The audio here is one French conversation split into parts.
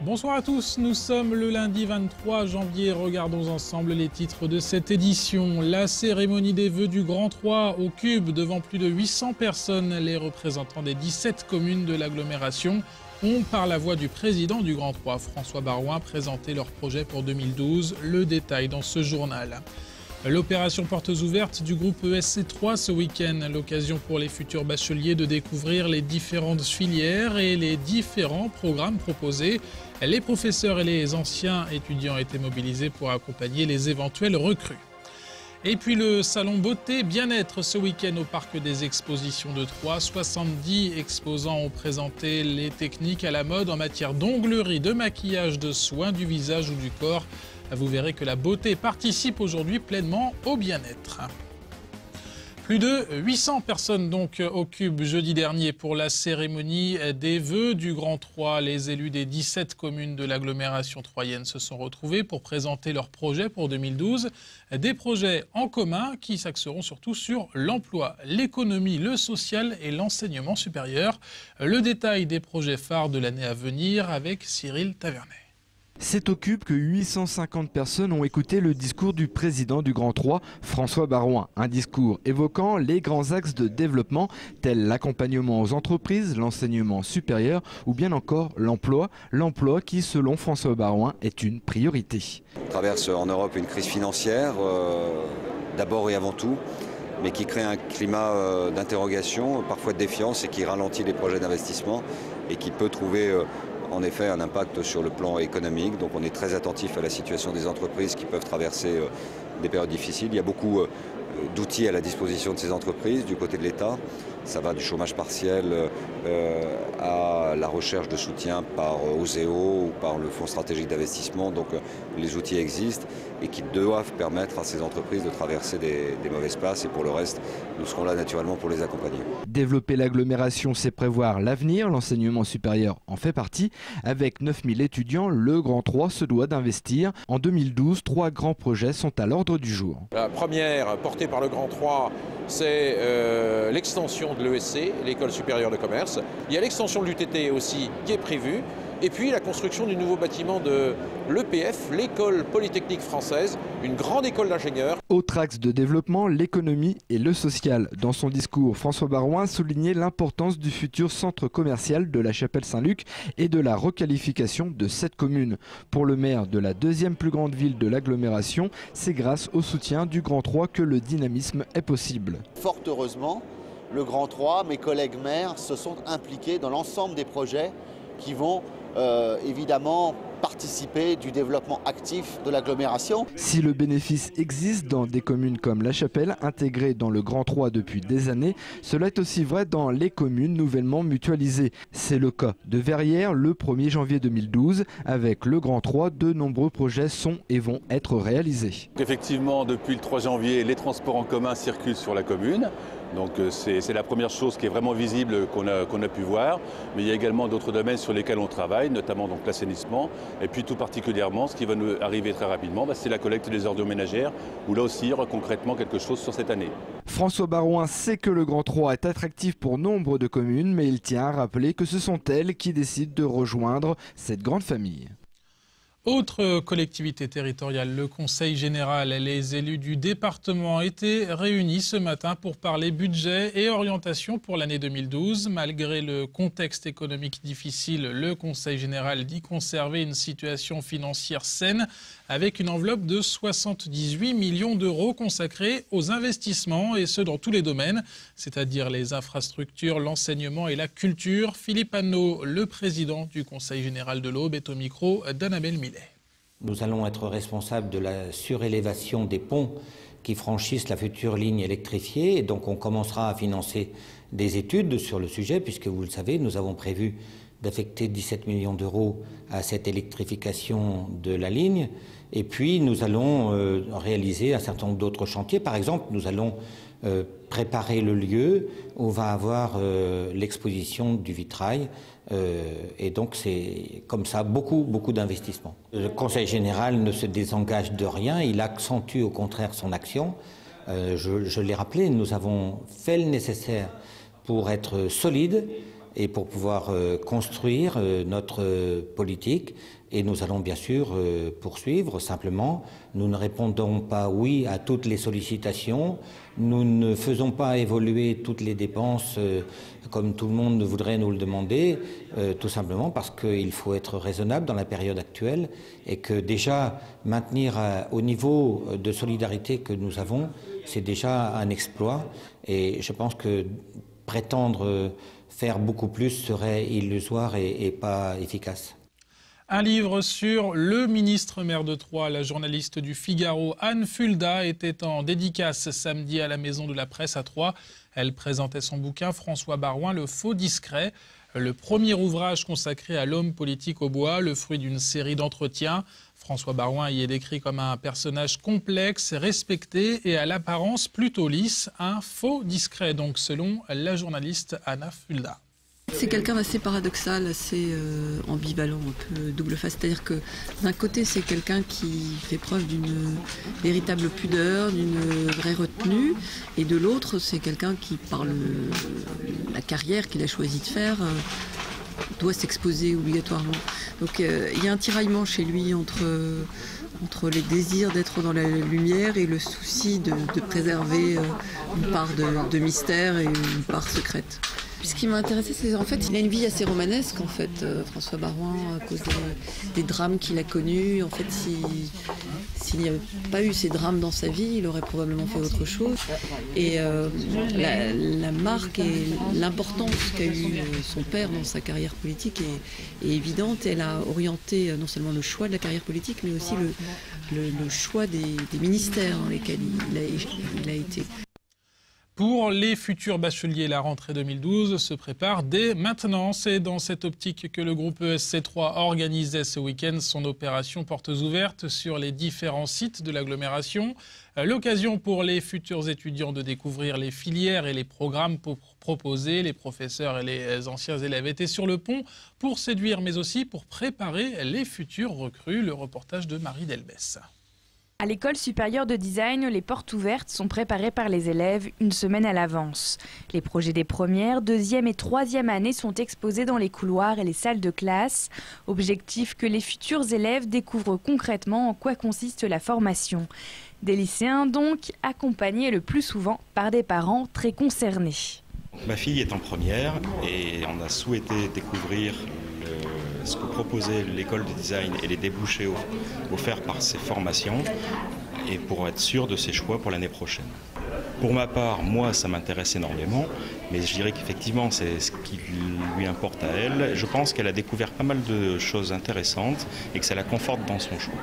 Bonsoir à tous, nous sommes le lundi 23 janvier. Regardons ensemble les titres de cette édition. La cérémonie des vœux du Grand 3 au Cube devant plus de 800 personnes. Les représentants des 17 communes de l'agglomération ont, par la voix du président du Grand 3, François Barouin, présenté leur projet pour 2012. Le détail dans ce journal. L'opération Portes ouvertes du groupe ESC3 ce week-end, l'occasion pour les futurs bacheliers de découvrir les différentes filières et les différents programmes proposés. Les professeurs et les anciens étudiants étaient mobilisés pour accompagner les éventuels recrues. Et puis le salon beauté bien-être ce week-end au parc des expositions de Troyes. 70 exposants ont présenté les techniques à la mode en matière d'onglerie, de maquillage, de soins du visage ou du corps. Vous verrez que la beauté participe aujourd'hui pleinement au bien-être. Plus de 800 personnes donc au Cube jeudi dernier pour la cérémonie des vœux du Grand 3. Les élus des 17 communes de l'agglomération troyenne se sont retrouvés pour présenter leurs projets pour 2012. Des projets en commun qui s'axeront surtout sur l'emploi, l'économie, le social et l'enseignement supérieur. Le détail des projets phares de l'année à venir avec Cyril Tavernet. C'est au Cube que 850 personnes ont écouté le discours du président du Grand 3, François Barouin. Un discours évoquant les grands axes de développement tels l'accompagnement aux entreprises, l'enseignement supérieur ou bien encore l'emploi. L'emploi qui, selon François Barouin, est une priorité. On traverse en Europe une crise financière, d'abord et avant tout, mais qui crée un climat d'interrogation, parfois de défiance et qui ralentit les projets d'investissement et qui peut trouver en effet un impact sur le plan économique. Donc on est très attentif à la situation des entreprises qui peuvent traverser des périodes difficiles. Il y a beaucoup d'outils à la disposition de ces entreprises du côté de l'État. Ça va du chômage partiel à la recherche de soutien par OSEO ou par le Fonds stratégique d'investissement. Donc les outils existent et qui doivent permettre à ces entreprises de traverser des mauvaises passes. Et pour le reste, nous serons là naturellement pour les accompagner. Développer l'agglomération, c'est prévoir l'avenir. L'enseignement supérieur en fait partie. Avec 9000 étudiants, le Grand 3 se doit d'investir. En 2012, 3 grands projets sont à l'ordre du jour. La première, portée par le Grand 3, c'est l'extension de l'ESC, l'École supérieure de commerce. Il y a l'extension de l'UTT aussi qui est prévue. Et puis la construction du nouveau bâtiment de l'EPF, l'École polytechnique française, une grande école d'ingénieurs. Autre axe de développement, l'économie et le social. Dans son discours, François Barouin soulignait l'importance du futur centre commercial de la Chapelle-Saint-Luc et de la requalification de cette commune. Pour le maire de la deuxième plus grande ville de l'agglomération, c'est grâce au soutien du Grand 3 que le dynamisme est possible. Fort heureusement, le Grand 3, mes collègues maires se sont impliqués dans l'ensemble des projets qui vont évidemment participer du développement actif de l'agglomération. Si le bénéfice existe dans des communes comme La Chapelle, intégrées dans le Grand 3 depuis des années, cela est aussi vrai dans les communes nouvellement mutualisées. C'est le cas de Verrières le 1er janvier 2012. Avec le Grand 3, de nombreux projets sont et vont être réalisés. Effectivement, depuis le 3 janvier, les transports en commun circulent sur la commune. Donc c'est la première chose qui est vraiment visible qu'on a pu voir. Mais il y a également d'autres domaines sur lesquels on travaille, notamment donc l'assainissement. Et puis tout particulièrement, ce qui va nous arriver très rapidement, c'est la collecte des ordures ménagères, où là aussi il y aura concrètement quelque chose sur cette année. François Barouin sait que le Grand 3 est attractif pour nombre de communes, mais il tient à rappeler que ce sont elles qui décident de rejoindre cette grande famille. Autre collectivité territoriale, le Conseil général. Les élus du département étaient réunis ce matin pour parler budget et orientation pour l'année 2012. Malgré le contexte économique difficile, le Conseil général dit conserver une situation financière saine avec une enveloppe de 78 millions d'euros consacrée aux investissements et ce dans tous les domaines, c'est-à-dire les infrastructures, l'enseignement et la culture. Philippe Anneau, le président du Conseil général de l'Aube, est au micro d'Annabelle Millet. Nous allons être responsables de la surélévation des ponts qui franchissent la future ligne électrifiée et donc on commencera à financer des études sur le sujet puisque vous le savez, nous avons prévu d'affecter 17 millions d'euros à cette électrification de la ligne et puis nous allons réaliser un certain nombre d'autres chantiers. Par exemple, nous allons préparer le lieu où on va avoir l'exposition du vitrail et donc c'est comme ça beaucoup d'investissements. Le Conseil général ne se désengage de rien, il accentue au contraire son action. Je l'ai rappelé, nous avons fait le nécessaire pour être solide, et pour pouvoir construire notre politique. Et nous allons bien sûr poursuivre. Simplement, nous ne répondons pas oui à toutes les sollicitations. Nous ne faisons pas évoluer toutes les dépenses comme tout le monde voudrait nous le demander, tout simplement parce qu'il faut être raisonnable dans la période actuelle et que déjà maintenir au niveau de solidarité que nous avons, c'est déjà un exploit. Et je pense que prétendre faire beaucoup plus serait illusoire et pas efficace. Un livre sur le ministre maire de Troyes. La journaliste du Figaro, Anne Fulda, était en dédicace samedi à la Maison de la Presse à Troyes. Elle présentait son bouquin François Baroin, Le faux discret, le premier ouvrage consacré à l'homme politique au bois, le fruit d'une série d'entretiens. François Baroin y est décrit comme un personnage complexe, respecté et à l'apparence plutôt lisse. Un faux discret, donc, selon la journaliste Anna Fulda. C'est quelqu'un d'assez paradoxal, assez ambivalent, un peu double face. C'est-à-dire que d'un côté, c'est quelqu'un qui fait preuve d'une véritable pudeur, d'une vraie retenue, et de l'autre, c'est quelqu'un qui, par la carrière qu'il a choisi de faire, doit s'exposer obligatoirement. Donc il y a un tiraillement chez lui entre les désirs d'être dans la lumière et le souci de préserver une part de mystère et une part secrète. Ce qui m'a intéressé, c'est en fait, il a une vie assez romanesque, en fait, François Baroin, à cause des drames qu'il a connus. En fait, s'il n'y avait pas eu ces drames dans sa vie, il aurait probablement fait autre chose. Et la marque et l'importance qu'a eu son père dans sa carrière politique est évidente. Elle a orienté non seulement le choix de la carrière politique, mais aussi le choix des ministères dans lesquels il a été. Pour les futurs bacheliers, la rentrée 2012 se prépare dès maintenant. C'est dans cette optique que le groupe ESC3 organisait ce week-end son opération Portes ouvertes sur les différents sites de l'agglomération. L'occasion pour les futurs étudiants de découvrir les filières et les programmes proposés. Les professeurs et les anciens élèves étaient sur le pont pour séduire, mais aussi pour préparer les futurs recrues. Le reportage de Marie Delbès. À l'école supérieure de design, les portes ouvertes sont préparées par les élèves une semaine à l'avance. Les projets des premières, deuxième et troisième années sont exposés dans les couloirs et les salles de classe. Objectif que les futurs élèves découvrent concrètement en quoi consiste la formation. Des lycéens donc, accompagnés le plus souvent par des parents très concernés. Ma fille est en première et on a souhaité découvrir ce que proposait l'école de design et les débouchés offerts par ces formations et pour être sûr de ses choix pour l'année prochaine. Pour ma part, moi, ça m'intéresse énormément, mais je dirais qu'effectivement, c'est ce qui lui importe à elle. Je pense qu'elle a découvert pas mal de choses intéressantes et que ça la conforte dans son choix.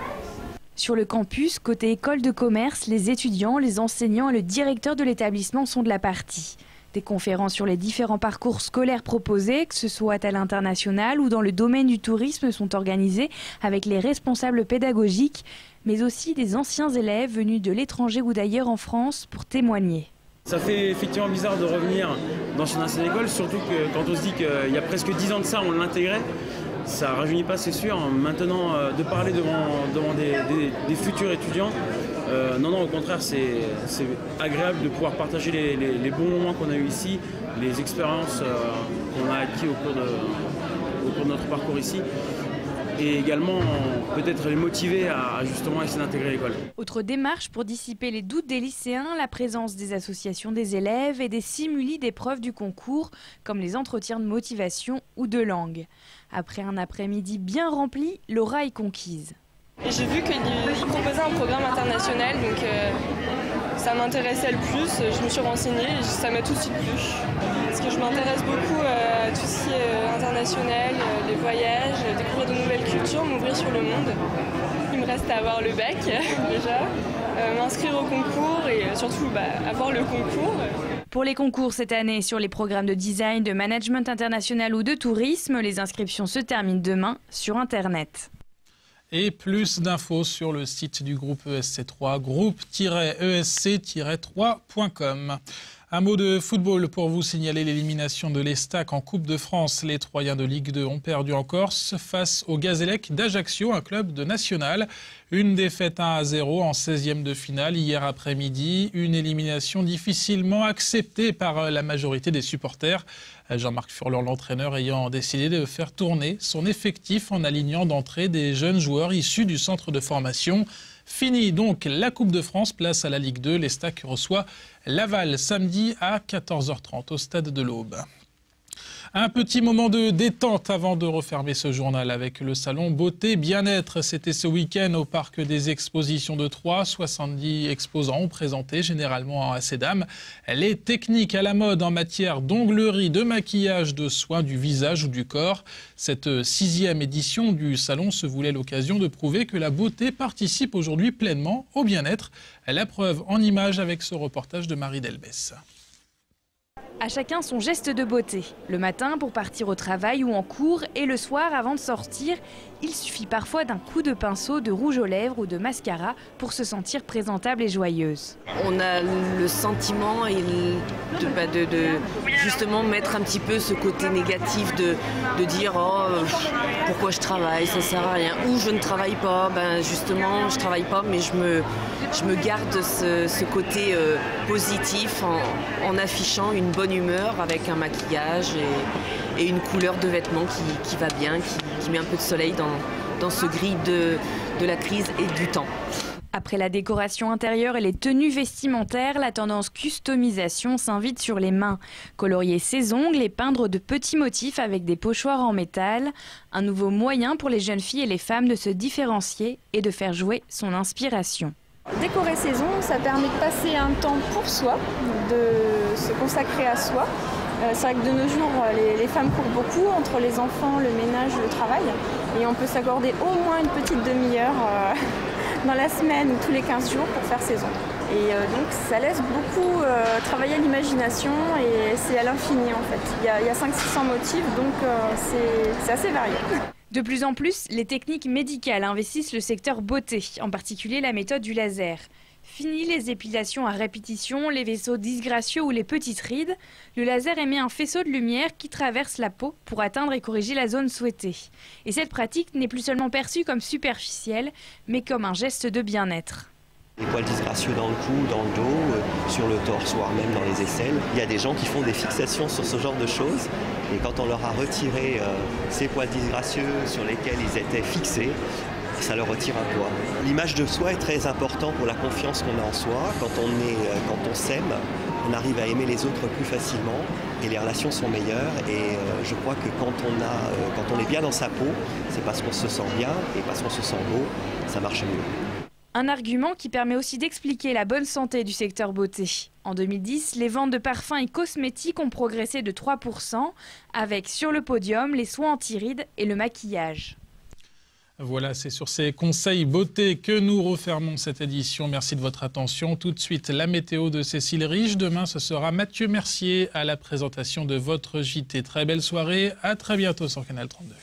Sur le campus, côté école de commerce, les étudiants, les enseignants et le directeur de l'établissement sont de la partie. Des conférences sur les différents parcours scolaires proposés, que ce soit à l'international ou dans le domaine du tourisme, sont organisées avec les responsables pédagogiques, mais aussi des anciens élèves venus de l'étranger ou d'ailleurs en France pour témoigner. Ça fait effectivement bizarre de revenir dans une ancienne école, surtout que quand on se dit qu'il y a presque 10 ans de ça, on l'intégrait. Ça ne rajeunit pas, c'est sûr. Maintenant, de parler devant des futurs étudiants, non, au contraire, c'est agréable de pouvoir partager les bons moments qu'on a eus ici, les expériences qu'on a acquis au cours de notre parcours ici. Et également peut-être les motiver à justement essayer d'intégrer l'école. Autre démarche pour dissiper les doutes des lycéens, la présence des associations des élèves et des simuli d'épreuves du concours, comme les entretiens de motivation ou de langue. Après un après-midi bien rempli, l'aura est conquise. J'ai vu qu'il proposait un programme international, donc ça m'intéressait le plus. Je me suis renseignée et ça m'a tout de suite plu. Parce que je m'intéresse beaucoup à tout ce qui est international, les voyages, découvrir de nouvelles cultures, m'ouvrir sur le monde. Il me reste à avoir le bac déjà, m'inscrire au concours et surtout avoir le concours. Pour les concours cette année sur les programmes de design, de management international ou de tourisme, les inscriptions se terminent demain sur Internet. Et plus d'infos sur le site du groupe ESC3, groupe-esc-3.com. Un mot de football pour vous signaler l'élimination de l'Estac en Coupe de France. Les Troyens de Ligue 2 ont perdu en Corse face au Gazélec d'Ajaccio, un club de national. Une défaite 1-0 en 16e de finale hier après-midi. Une élimination difficilement acceptée par la majorité des supporters. Jean-Marc Furlan, l'entraîneur, ayant décidé de faire tourner son effectif en alignant d'entrée des jeunes joueurs issus du centre de formation. Fini donc la Coupe de France, place à la Ligue 2. L'Estac reçoit Laval samedi à 14h30 au stade de l'Aube. Un petit moment de détente avant de refermer ce journal avec le salon Beauté Bien-être. C'était ce week-end au parc des expositions de Troyes. 70 exposants ont présenté, généralement à ces dames, les techniques à la mode en matière d'onglerie, de maquillage, de soins du visage ou du corps. Cette 6e édition du salon se voulait l'occasion de prouver que la beauté participe aujourd'hui pleinement au bien-être. La preuve en images avec ce reportage de Marie Delbès. À chacun son geste de beauté. Le matin pour partir au travail ou en cours et le soir avant de sortir, il suffit parfois d'un coup de pinceau, de rouge aux lèvres ou de mascara pour se sentir présentable et joyeuse. On a le sentiment de justement mettre un petit peu ce côté négatif de dire oh, pourquoi je travaille, ça sert à rien, ou je ne travaille pas, justement je travaille pas mais je me garde ce côté positif en affichant une bonne humeur avec un maquillage et une couleur de vêtements qui va bien, qui met un peu de soleil dans ce gris de la crise et du temps. Après la décoration intérieure et les tenues vestimentaires, la tendance customisation s'invite sur les mains. Colorier ses ongles et peindre de petits motifs avec des pochoirs en métal. Un nouveau moyen pour les jeunes filles et les femmes de se différencier et de faire jouer son inspiration. Décorer ses ongles, ça permet de passer un temps pour soi, de se consacrer à soi. C'est vrai que de nos jours, les femmes courent beaucoup entre les enfants, le ménage, le travail. Et on peut s'accorder au moins une petite demi-heure dans la semaine ou tous les 15 jours pour faire ses ongles. Et donc ça laisse beaucoup travailler l'imagination et c'est à l'infini en fait. Il y a 500-600 motifs, donc c'est assez varié. De plus en plus, les techniques médicales investissent le secteur beauté, en particulier la méthode du laser. Fini les épilations à répétition, les vaisseaux disgracieux ou les petites rides. Le laser émet un faisceau de lumière qui traverse la peau pour atteindre et corriger la zone souhaitée. Et cette pratique n'est plus seulement perçue comme superficielle, mais comme un geste de bien-être. Les poils disgracieux dans le cou, dans le dos, sur le torse, voire même dans les aisselles. Il y a des gens qui font des fixations sur ce genre de choses. Et quand on leur a retiré ces poils disgracieux sur lesquels ils étaient fixés, ça leur retire un poids. L'image de soi est très importante pour la confiance qu'on a en soi. Quand on s'aime, on arrive à aimer les autres plus facilement et les relations sont meilleures. Et je crois que quand on est bien dans sa peau, c'est parce qu'on se sent bien et parce qu'on se sent beau, ça marche mieux. Un argument qui permet aussi d'expliquer la bonne santé du secteur beauté. En 2010, les ventes de parfums et cosmétiques ont progressé de 3%, avec sur le podium les soins anti-rides et le maquillage. Voilà, c'est sur ces conseils beauté que nous refermons cette édition. Merci de votre attention. Tout de suite, la météo de Cécile Riche. Demain, ce sera Mathieu Mercier à la présentation de votre JT. Très belle soirée. À très bientôt sur Canal 32.